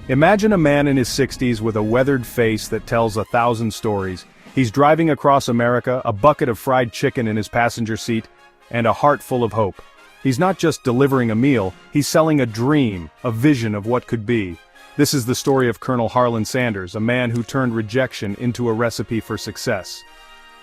Imagine a man in his 60s with a weathered face that tells 1,000 stories. He's driving across America, a bucket of fried chicken in his passenger seat, and a heart full of hope. He's not just delivering a meal, he's selling a dream, a vision of what could be. This is the story of Colonel Harland Sanders, a man who turned rejection into a recipe for success.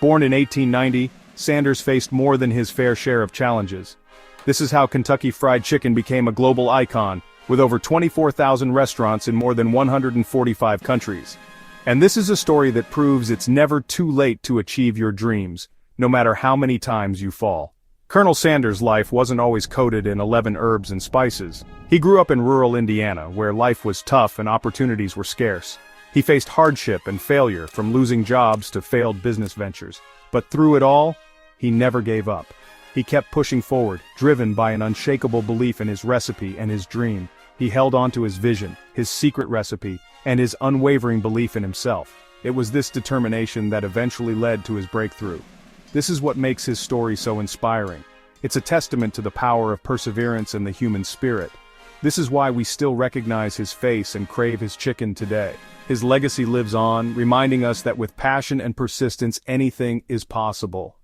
Born in 1890, Sanders faced more than his fair share of challenges. This is how Kentucky Fried Chicken became a global icon, with over 24,000 restaurants in more than 145 countries. And this is a story that proves it's never too late to achieve your dreams, no matter how many times you fall. Colonel Sanders' life wasn't always coated in 11 herbs and spices. He grew up in rural Indiana, where life was tough and opportunities were scarce. He faced hardship and failure, from losing jobs to failed business ventures. But through it all, he never gave up. He kept pushing forward, driven by an unshakable belief in his recipe and his dream. He held on to his vision, his secret recipe, and his unwavering belief in himself. It was this determination that eventually led to his breakthrough. This is what makes his story so inspiring. It's a testament to the power of perseverance and the human spirit. This is why we still recognize his face and crave his chicken today. His legacy lives on, reminding us that with passion and persistence, anything is possible.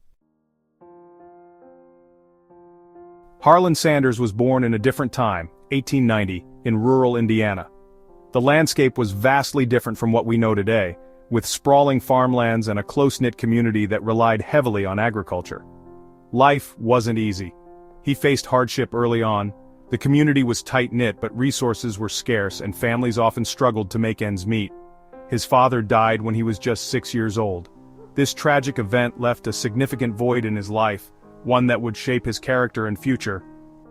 Harland Sanders was born in a different time, 1890, in rural Indiana. The landscape was vastly different from what we know today, with sprawling farmlands and a close-knit community that relied heavily on agriculture. Life wasn't easy. He faced hardship early on. The community was tight-knit, but resources were scarce and families often struggled to make ends meet. His father died when he was just 6 years old. This tragic event left a significant void in his life, one that would shape his character and future.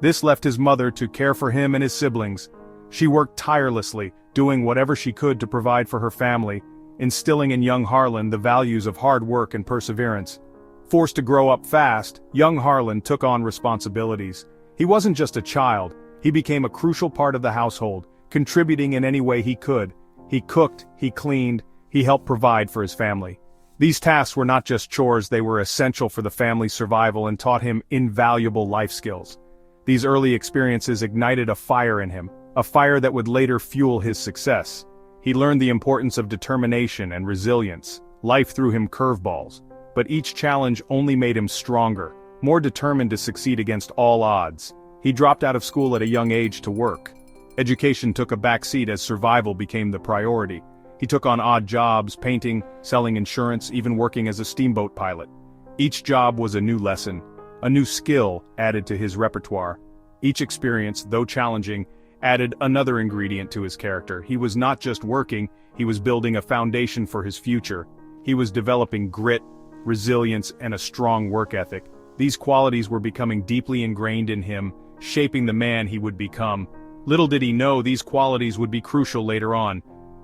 This left his mother to care for him and his siblings. She worked tirelessly, doing whatever she could to provide for her family, instilling in young Harland the values of hard work and perseverance. Forced to grow up fast, young Harland took on responsibilities. He wasn't just a child, he became a crucial part of the household, contributing in any way he could. He cooked, he cleaned, he helped provide for his family. These tasks were not just chores, they were essential for the family's survival and taught him invaluable life skills. These early experiences ignited a fire in him, a fire that would later fuel his success. He learned the importance of determination and resilience. Life threw him curveballs, but each challenge only made him stronger, more determined to succeed against all odds. He dropped out of school at a young age to work. Education took a backseat as survival became the priority. He took on odd jobs, painting, selling insurance, even working as a steamboat pilot. Each job was a new lesson, a new skill added to his repertoire. Each experience, though challenging, added another ingredient to his character. He was not just working, he was building a foundation for his future. He was developing grit, resilience, and a strong work ethic. These qualities were becoming deeply ingrained in him, shaping the man he would become. Little did he know these qualities would be crucial later on.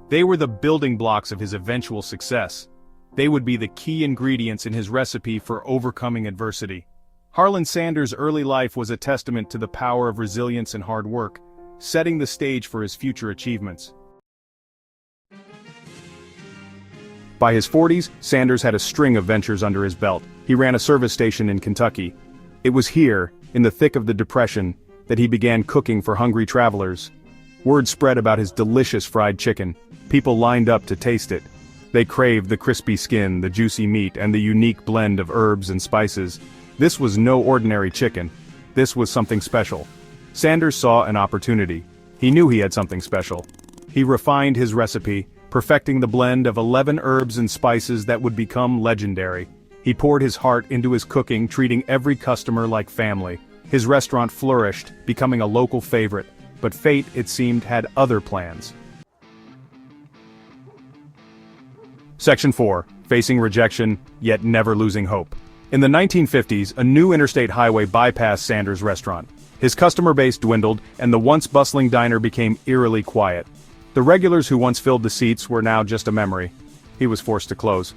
They were the building blocks of his eventual success. They would be the key ingredients in his recipe for overcoming adversity. Harland Sanders' early life was a testament to the power of resilience and hard work, setting the stage for his future achievements. By his 40s, Sanders had a string of ventures under his belt. He ran a service station in Kentucky. It was here, in the thick of the Depression, that he began cooking for hungry travelers. Word spread about his delicious fried chicken. People lined up to taste it. They craved the crispy skin, the juicy meat, and the unique blend of herbs and spices. This was no ordinary chicken. This was something special. Sanders saw an opportunity. He knew he had something special. He refined his recipe, perfecting the blend of 11 herbs and spices that would become legendary. He poured his heart into his cooking, treating every customer like family. His restaurant flourished, becoming a local favorite. But fate, it seemed, had other plans. Section 4. Facing rejection, yet never losing hope. In the 1950s, a new interstate highway bypassed Sanders' restaurant. His customer base dwindled, and the once bustling diner became eerily quiet. The regulars who once filled the seats were now just a memory. He was forced to close.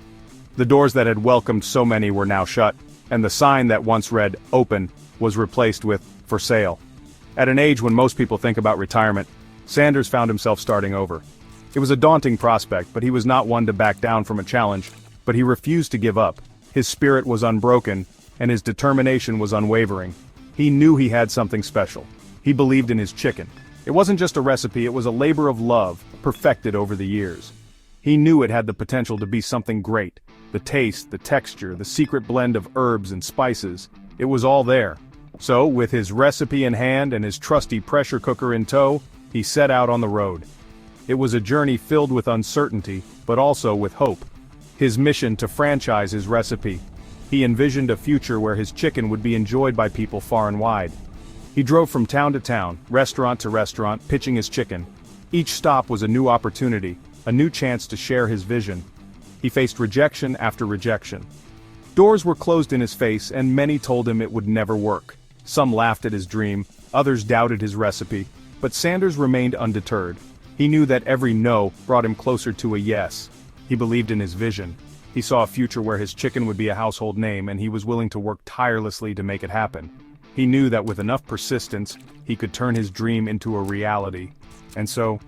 The doors that had welcomed so many were now shut, and the sign that once read, "Open," was replaced with, "For sale." At an age when most people think about retirement, Sanders found himself starting over. It was a daunting prospect, but he was not one to back down from a challenge, but he refused to give up. His spirit was unbroken, and his determination was unwavering. He knew he had something special. He believed in his chicken. It wasn't just a recipe, it was a labor of love, perfected over the years. He knew it had the potential to be something great. The taste, the texture, the secret blend of herbs and spices, it was all there. So, with his recipe in hand and his trusty pressure cooker in tow, he set out on the road. It was a journey filled with uncertainty, but also with hope. His mission to franchise his recipe. He envisioned a future where his chicken would be enjoyed by people far and wide. He drove from town to town, restaurant to restaurant, pitching his chicken. Each stop was a new opportunity, a new chance to share his vision. He faced rejection after rejection. Doors were closed in his face and many told him it would never work. Some laughed at his dream, others doubted his recipe, but Sanders remained undeterred. He knew that every no brought him closer to a yes. He believed in his vision. He saw a future where his chicken would be a household name and he was willing to work tirelessly to make it happen. He knew that with enough persistence, he could turn his dream into a reality. And so,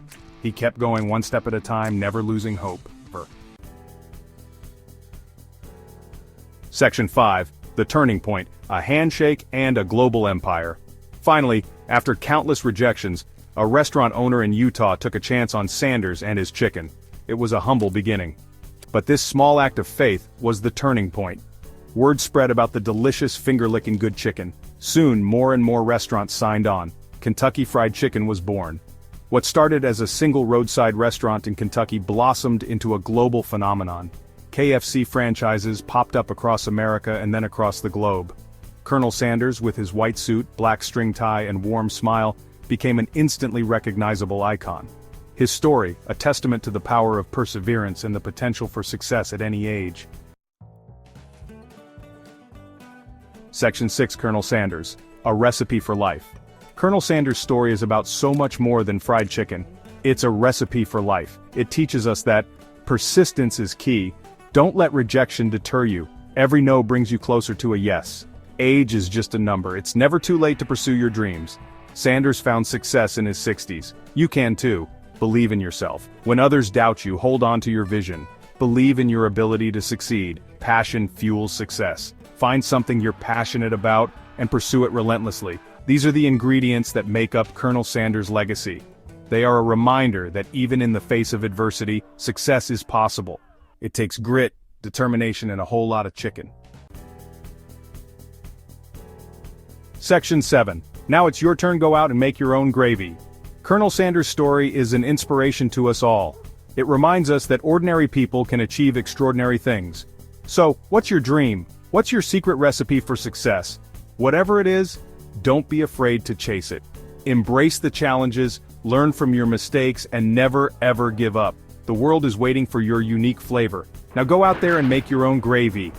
he kept going one step at a time, never losing hope. Section 5, The Turning Point, a handshake and a global empire. Finally, after countless rejections, a restaurant owner in Utah took a chance on Sanders and his chicken. It was a humble beginning. But this small act of faith was the turning point. Word spread about the delicious finger-licking good chicken. Soon, more and more restaurants signed on. Kentucky Fried Chicken was born. What started as a single roadside restaurant in Kentucky blossomed into a global phenomenon. KFC franchises popped up across America and then across the globe. Colonel Sanders, with his white suit, black string tie, and warm smile, became an instantly recognizable icon. His story, a testament to the power of perseverance and the potential for success at any age. Section 6, Colonel Sanders, a recipe for life. Colonel Sanders' story is about so much more than fried chicken. It's a recipe for life. It teaches us that persistence is key. Don't let rejection deter you. Every no brings you closer to a yes. Age is just a number. It's never too late to pursue your dreams. Sanders found success in his 60s. You can too. Believe in yourself. When others doubt you, hold on to your vision. Believe in your ability to succeed. Passion fuels success. Find something you're passionate about and pursue it relentlessly. These are the ingredients that make up Colonel Sanders' legacy. They are a reminder that even in the face of adversity, success is possible. It takes grit, determination, and a whole lot of chicken. Section 7. Now it's your turn. Go out and make your own gravy. Colonel Sanders' story is an inspiration to us all. It reminds us that ordinary people can achieve extraordinary things. So, what's your dream? What's your secret recipe for success? Whatever it is, don't be afraid to chase it. Embrace the challenges, learn from your mistakes, and never ever give up. The world is waiting for your unique flavor. Now go out there and make your own gravy.